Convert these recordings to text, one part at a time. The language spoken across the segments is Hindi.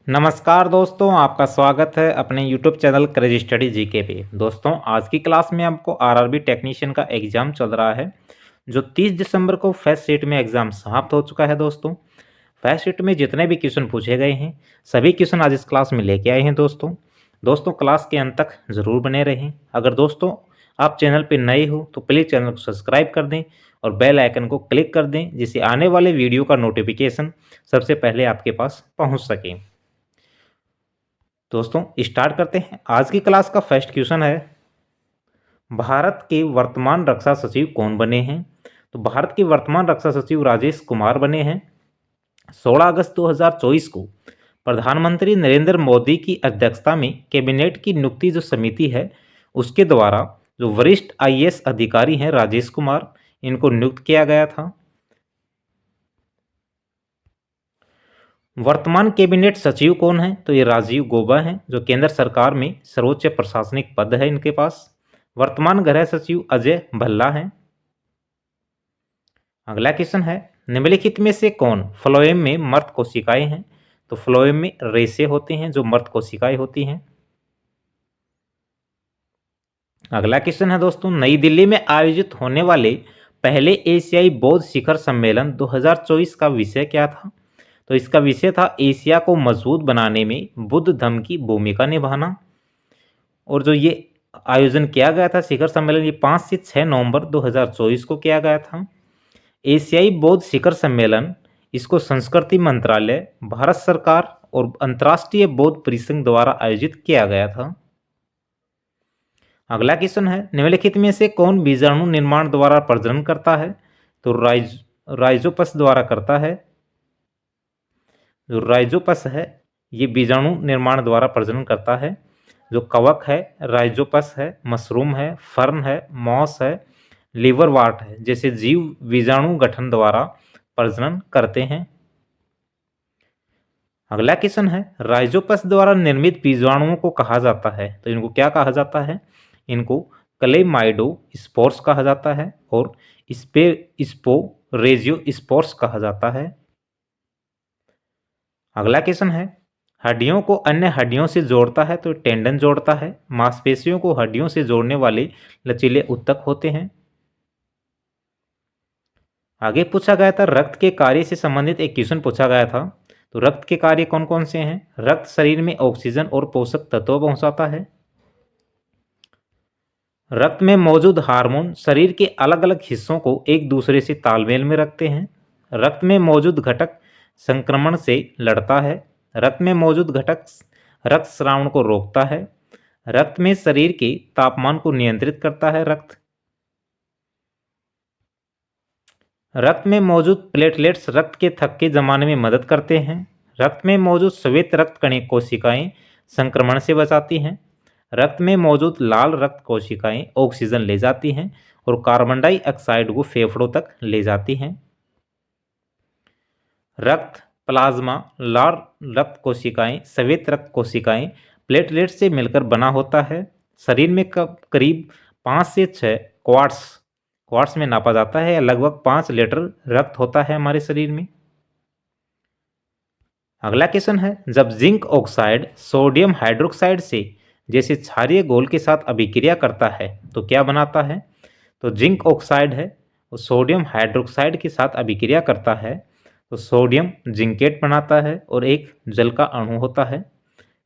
नमस्कार दोस्तों, आपका स्वागत है अपने YouTube channel craze study GK पे। दोस्तों, आज की क्लास में आपको आरआरबी टेक्नीशियन का एग्ज़ाम चल रहा है, जो 30 दिसंबर को फर्स्ट शिफ्ट में एग्ज़ाम समाप्त हो चुका है। दोस्तों, फर्स्ट शिफ्ट में जितने भी क्वेश्चन पूछे गए हैं, सभी क्वेश्चन आज इस क्लास में लेके आए हैं। दोस्तों क्लास के अंत तक ज़रूर बने रहें। अगर दोस्तों आप चैनल पर नए हो तो प्लीज़ चैनल को सब्सक्राइब कर दें और बेल आइकन को क्लिक कर दें, जिससे आने वाले वीडियो का नोटिफिकेशन सबसे पहले आपके पास पहुँच सके। दोस्तों स्टार्ट करते हैं। आज की क्लास का फर्स्ट क्वेश्चन है, भारत के वर्तमान रक्षा सचिव कौन बने हैं? तो भारत के वर्तमान रक्षा सचिव राजेश कुमार बने हैं। 16 अगस्त 2024 को प्रधानमंत्री नरेंद्र मोदी की अध्यक्षता में कैबिनेट की नियुक्ति जो समिति है, उसके द्वारा जो वरिष्ठ आईएएस अधिकारी हैं राजेश कुमार, इनको नियुक्त किया गया था। वर्तमान कैबिनेट सचिव कौन है? तो ये राजीव गौबा हैं, जो केंद्र सरकार में सर्वोच्च प्रशासनिक पद है इनके पास। वर्तमान गृह सचिव अजय भल्ला हैं। अगला क्वेश्चन है, निम्नलिखित में से कौन फ्लोएम में मर्द कोशिकाएं हैं? तो फ्लोएम में रेशे होते हैं जो मर्द कोशिकाएं होती हैं। अगला क्वेश्चन है दोस्तों, नई दिल्ली में आयोजित होने वाले पहले एशियाई बौद्ध शिखर सम्मेलन 2024 का विषय क्या था? तो इसका विषय था एशिया को मजबूत बनाने में बुद्ध धर्म की भूमिका निभाना। और जो ये आयोजन किया गया था शिखर सम्मेलन, ये 5 से 6 नवंबर 2024 को किया गया था। एशियाई बौद्ध शिखर सम्मेलन, इसको संस्कृति मंत्रालय, भारत सरकार और अंतर्राष्ट्रीय बौद्ध परिसंघ द्वारा आयोजित किया गया था। अगला क्वेश्चन है, निम्नलिखित में से कौन बीजाणु निर्माण द्वारा प्रजनन करता है? तो राइजोपस द्वारा करता है। जो राइजोपस है, ये बीजाणु निर्माण द्वारा प्रजनन करता है। जो कवक है, राइजोपस है, मशरूम है, फर्न है, मॉस है, लिवरवार्ट है, जैसे जीव बीजाणु गठन द्वारा प्रजनन करते हैं। अगला क्वेश्चन है, राइजोपस द्वारा निर्मित बीजाणुओं को कहा जाता है? तो इनको क्या कहा जाता है? इनको क्लेमाइडो स्पोर्स कहा जाता है और स्पोरेजियो स्पोर्स कहा जाता है। अगला क्वेश्चन है, हड्डियों को अन्य हड्डियों से जोड़ता है? तो टेंडन जोड़ता है। मांसपेशियों को हड्डियों से जोड़ने वाले लचीले ऊतक होते हैं। आगे पूछा गया था, रक्त के कार्य से संबंधित एक क्वेश्चन पूछा गया था। तो रक्त के कार्य कौन कौन से हैं? रक्त शरीर में ऑक्सीजन और पोषक तत्व पहुंचाता है। रक्त में मौजूद हार्मोन शरीर के अलग अलग हिस्सों को एक दूसरे से तालमेल में रखते हैं। रक्त में मौजूद घटक संक्रमण से लड़ता है। रक्त में मौजूद घटक रक्त स्राव को रोकता है। रक्त में शरीर के तापमान को नियंत्रित करता है। रक्त में मौजूद प्लेटलेट्स रक्त के थक्के जमाने में मदद करते हैं। रक्त में मौजूद श्वेत रक्त कणिक कोशिकाएं संक्रमण से बचाती हैं। रक्त में मौजूद लाल रक्त कोशिकाएं ऑक्सीजन ले जाती हैं और कार्बन डाइऑक्साइड को फेफड़ों तक ले जाती हैं। रक्त प्लाज्मा, लाल रक्त कोशिकाएं, श्वेत रक्त कोशिकाएं प्लेटलेट से मिलकर बना होता है। शरीर में करीब 5 से 6 क्वार्ट्स में नापा जाता है, या लगभग 5 लीटर रक्त होता है हमारे शरीर में। अगला क्वेश्चन है, जब जिंक ऑक्साइड सोडियम हाइड्रोक्साइड से जैसे क्षारीय घोल के साथ अभिक्रिया करता है तो क्या बनाता है? तो जिंक ऑक्साइड है, वो सोडियम हाइड्रोक्साइड के साथ अभिक्रिया करता है तो सोडियम जिंकेट बनाता है और एक जल का अणु होता है।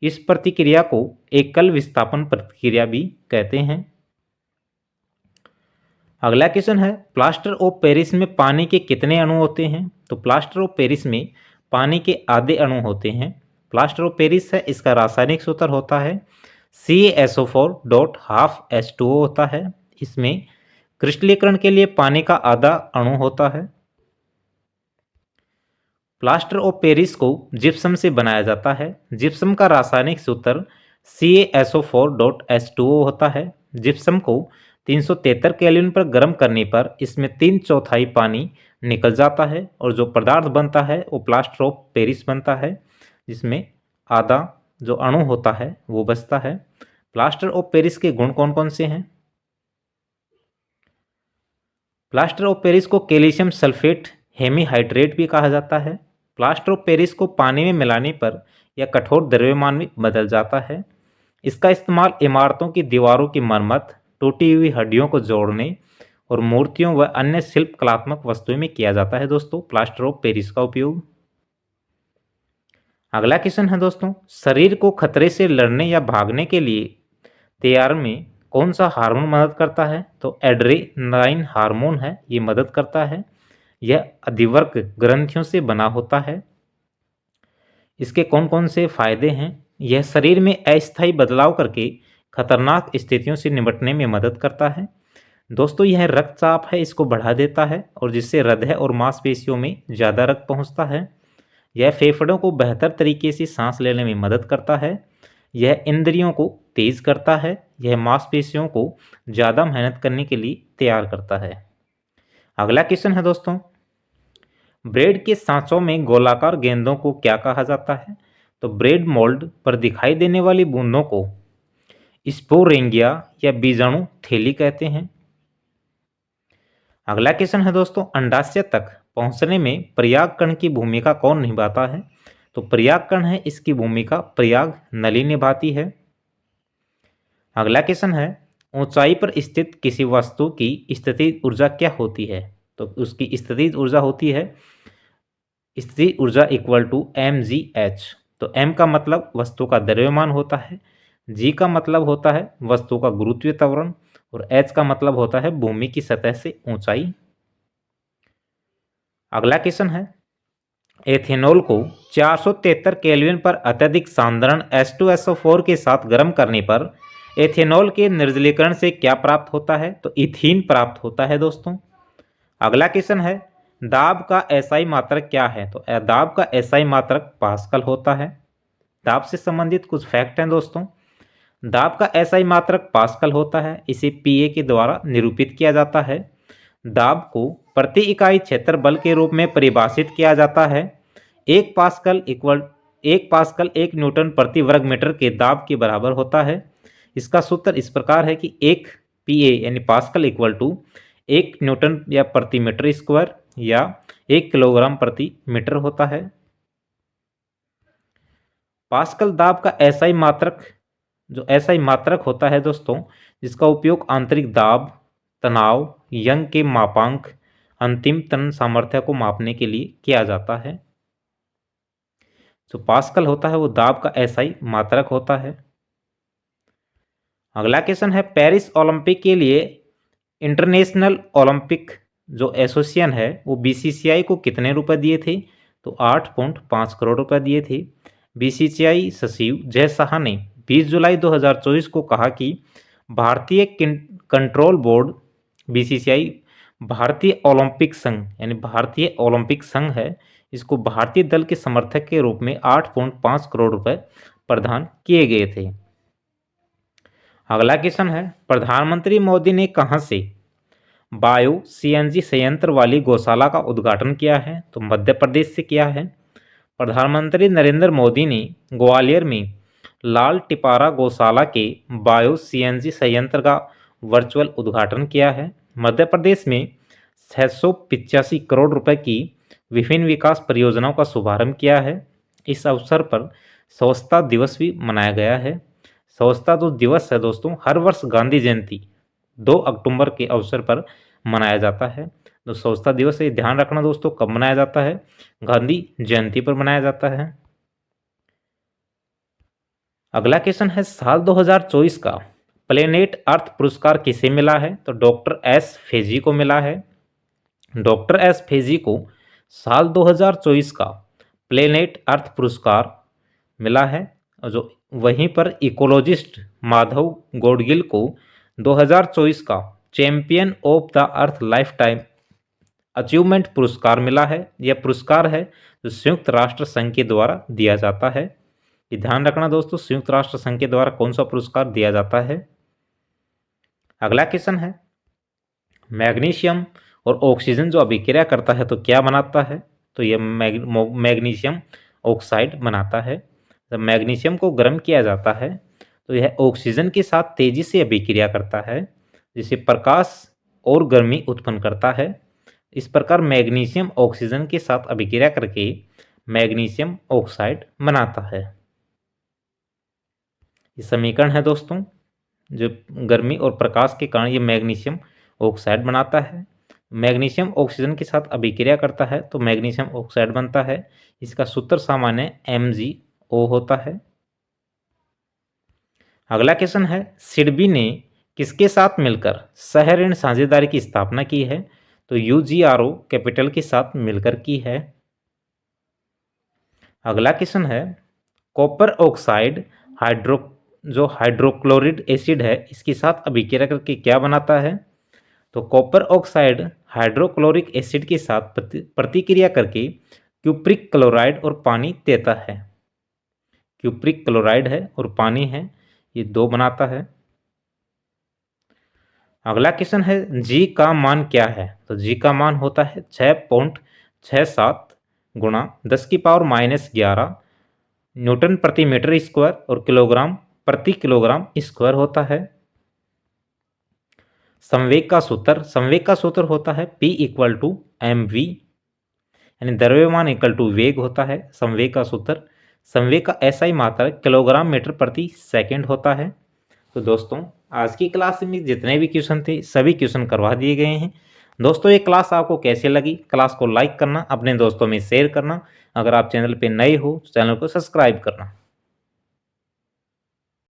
इस प्रतिक्रिया को एकल विस्थापन प्रतिक्रिया भी कहते हैं। अगला क्वेश्चन है, प्लास्टर ऑफ पेरिस में पानी के कितने अणु होते हैं? तो प्लास्टर ऑफ पेरिस में पानी के आधे अणु होते हैं। प्लास्टर ऑफ पेरिस है, इसका रासायनिक सूत्र होता है CaSO4.12H2O होता है। इसमें क्रिस्टलीकरण के लिए पानी का आधा अणु होता है। प्लास्टर ऑफ पेरिस को जिप्सम से बनाया जाता है। जिप्सम का रासायनिक सूत्र CaSO4.H2O होता है। जिप्सम को 373 केल्विन पर गर्म करने पर इसमें 3/4 पानी निकल जाता है और जो पदार्थ बनता है वो प्लास्टर ऑफ पेरिस बनता है, जिसमें आधा जो अणु होता है वो बचता है। प्लास्टर ऑफ पेरिस के गुण कौन कौन से हैं? प्लास्टर ऑफ पेरिस को कैल्शियम सल्फेट हेमीहाइड्रेट भी कहा जाता है। प्लास्टर ऑफ पेरिस को पानी में मिलाने पर या कठोर द्रव्यमान में बदल जाता है। इसका इस्तेमाल इमारतों की दीवारों की मरम्मत, टूटी हुई हड्डियों को जोड़ने और मूर्तियों व अन्य शिल्प कलात्मक वस्तुओं में किया जाता है दोस्तों। प्लास्टर ऑफ पेरिस का उपयोग। अगला क्वेश्चन है दोस्तों, शरीर को खतरे से लड़ने या भागने के लिए तैयार में कौन सा हार्मोन मदद करता है? तो एड्रेनालाइन हार्मोन है, ये मदद करता है। यह अधिवर्ग ग्रंथियों से बना होता है। इसके कौन कौन से फायदे हैं? यह शरीर में अस्थायी बदलाव करके खतरनाक स्थितियों से निपटने में मदद करता है। दोस्तों यह रक्तचाप है, इसको बढ़ा देता है और जिससे हृदय और मांसपेशियों में ज़्यादा रक्त पहुंचता है। यह फेफड़ों को बेहतर तरीके से सांस लेने में मदद करता है। यह इंद्रियों को तेज करता है। यह मांसपेशियों को ज़्यादा मेहनत करने के लिए तैयार करता है। अगला क्वेश्चन है दोस्तों, ब्रेड के सांचों में गोलाकार गेंदों को क्या कहा जाता है? तो ब्रेड मोल्ड पर दिखाई देने वाली बूंदों को स्पोरेंगिया या बीजाणु थैली कहते हैं। अगला क्वेश्चन है दोस्तों, अंडाशय तक पहुंचने में प्रयाग कण की भूमिका कौन निभाता है? तो प्रयाग कण है, इसकी भूमिका प्रयाग नली निभाती है। अगला क्वेश्चन है, ऊंचाई पर स्थित किसी वस्तु की स्थितिज ऊर्जा क्या होती है? तो उसकी स्थितिज ऊर्जा होती है स्थितिज ऊर्जा इक्वल टू mgh। तो m का मतलब वस्तु का द्रव्यमान होता है, g का मतलब होता है वस्तु का गुरुत्वीय त्वरण और h का मतलब होता है भूमि की सतह से ऊंचाई। अगला क्वेश्चन है, एथेनॉल को 473 केल्विन पर अत्यधिक सांद्रण H2SO4 के साथ गर्म करने पर एथेनॉल के निर्जलीकरण से क्या प्राप्त होता है? तो इथीन प्राप्त होता है दोस्तों। अगला क्वेश्चन है, दाब का एसआई मात्रक क्या है? तो दाब का एसआई मात्रक पास्कल होता है। दाब से संबंधित कुछ फैक्ट हैं दोस्तों। दाब का एसआई मात्रक पास्कल होता है। इसे पीए के द्वारा निरूपित किया जाता है। दाब को प्रति इकाई क्षेत्र बल के रूप में परिभाषित किया जाता है। 1 पास्कल 1 न्यूटन प्रति वर्ग मीटर के दाब के बराबर होता है। इसका सूत्र इस प्रकार है कि 1 पीए यानी पास्कल इक्वल टू 1 न्यूटन या प्रति मीटर स्क्वायर या 1 किलोग्राम प्रति मीटर होता है। पास्कल दाब का एसआई मात्रक होता है दोस्तों, जिसका उपयोग आंतरिक दाब, तनाव, यंग के मापांक, अंतिम तनन सामर्थ्य को मापने के लिए किया जाता है। जो पास्कल होता है वो दाब का एसआई मात्रक होता है। अगला क्वेश्चन है, पेरिस ओलंपिक के लिए इंटरनेशनल ओलंपिक जो एसोसिएशन है वो बीसीसीआई को कितने रुपए दिए थे? तो 8.5 करोड़ रुपए दिए थे। बीसीसीआई सचिव जय शाह ने 20 जुलाई 2024 को कहा कि भारतीय कंट्रोल बोर्ड बीसीसीआई भारतीय ओलंपिक संघ यानी भारतीय ओलंपिक संघ है, इसको भारतीय दल के समर्थक के रूप में 8.5 करोड़ रुपए प्रदान किए गए थे। अगला क्वेश्चन है, प्रधानमंत्री मोदी ने कहां से बायो सीएनजी संयंत्र वाली गौशाला का उद्घाटन किया है? तो मध्य प्रदेश से किया है। प्रधानमंत्री नरेंद्र मोदी ने ग्वालियर में लाल टिपारा गौशाला के बायो सीएनजी संयंत्र का वर्चुअल उद्घाटन किया है। मध्य प्रदेश में 685 करोड़ रुपए की विभिन्न विकास परियोजनाओं का शुभारंभ किया है। इस अवसर पर स्वच्छता दिवस भी मनाया गया है। स्वच्छता जो दिवस है दोस्तों, हर वर्ष गांधी जयंती 2 अक्टूबर के अवसर पर मनाया जाता है। तो स्वच्छता दिवस ये ध्यान रखना दोस्तों, कब मनाया जाता है? गांधी जयंती पर मनाया जाता है। अगला क्वेश्चन है, साल 2024 का प्लेनेट अर्थ पुरस्कार किसे मिला है? तो डॉक्टर एस फेजी को मिला है। डॉक्टर एस फेजी को साल 2024 का प्लेनेट अर्थ पुरस्कार मिला है। जो वहीं पर इकोलॉजिस्ट माधव गौडगिल को 2024 का champion of the earth life time achievement पुरस्कार मिला है। यह पुरस्कार है जो संयुक्त राष्ट्र संघ के द्वारा दिया जाता है। ये ध्यान रखना दोस्तों, संयुक्त राष्ट्र संघ के द्वारा कौन सा पुरस्कार दिया जाता है। अगला क्वेश्चन है, मैग्नीशियम और ऑक्सीजन जो अभिक्रिया करता है तो क्या बनाता है? तो यह मैग्नीशियम ऑक्साइड बनाता है। जब मैग्नीशियम को गर्म किया जाता है तो यह ऑक्सीजन के साथ तेजी से अभिक्रिया करता है, जिससे प्रकाश और गर्मी उत्पन्न करता है। इस प्रकार मैग्नीशियम ऑक्सीजन के साथ अभिक्रिया करके मैग्नीशियम ऑक्साइड बनाता है। ये समीकरण है दोस्तों, जो गर्मी और प्रकाश के कारण ये मैग्नीशियम ऑक्साइड बनाता है। मैग्नीशियम ऑक्सीजन के साथ अभिक्रिया करता है तो मैग्नीशियम ऑक्साइड बनता है। इसका सूत्र सामान्य MgO होता है। अगला क्वेश्चन है, सिडबी ने किसके साथ मिलकर सह ऋण साझेदारी की स्थापना की है? तो UGRO कैपिटल के साथ मिलकर की है। अगला क्वेश्चन है, कॉपर ऑक्साइड हाइड्रोक्लोरिक एसिड है, इसके साथ अभिक्रिया करके क्या बनाता है? तो कॉपर ऑक्साइड हाइड्रोक्लोरिक एसिड के साथ प्रतिक्रिया करके क्यूप्रिक क्लोराइड और पानी देता है। क्यूप्रिक क्लोराइड है और पानी है, ये दो बनाता है। अगला क्वेश्चन है, जी का मान क्या है? तो जी का मान होता है 6.67 गुणा 10⁻⁻11 न्यूटन प्रति मीटर स्क्वायर और किलोग्राम प्रति किलोग्राम स्क्वायर होता है। संवेग का सूत्र होता है P = mv, यानी द्रव्यमान = वेग होता है संवेग का सूत्र। संवेग का SI मात्रक किलोग्राम मीटर प्रति सेकंड होता है। तो दोस्तों, आज की क्लास में जितने भी क्वेश्चन थे सभी क्वेश्चन करवा दिए गए हैं। दोस्तों, ये क्लास आपको कैसे लगी? क्लास को लाइक करना, अपने दोस्तों में शेयर करना। अगर आप चैनल पे नए हो तो चैनल को सब्सक्राइब करना।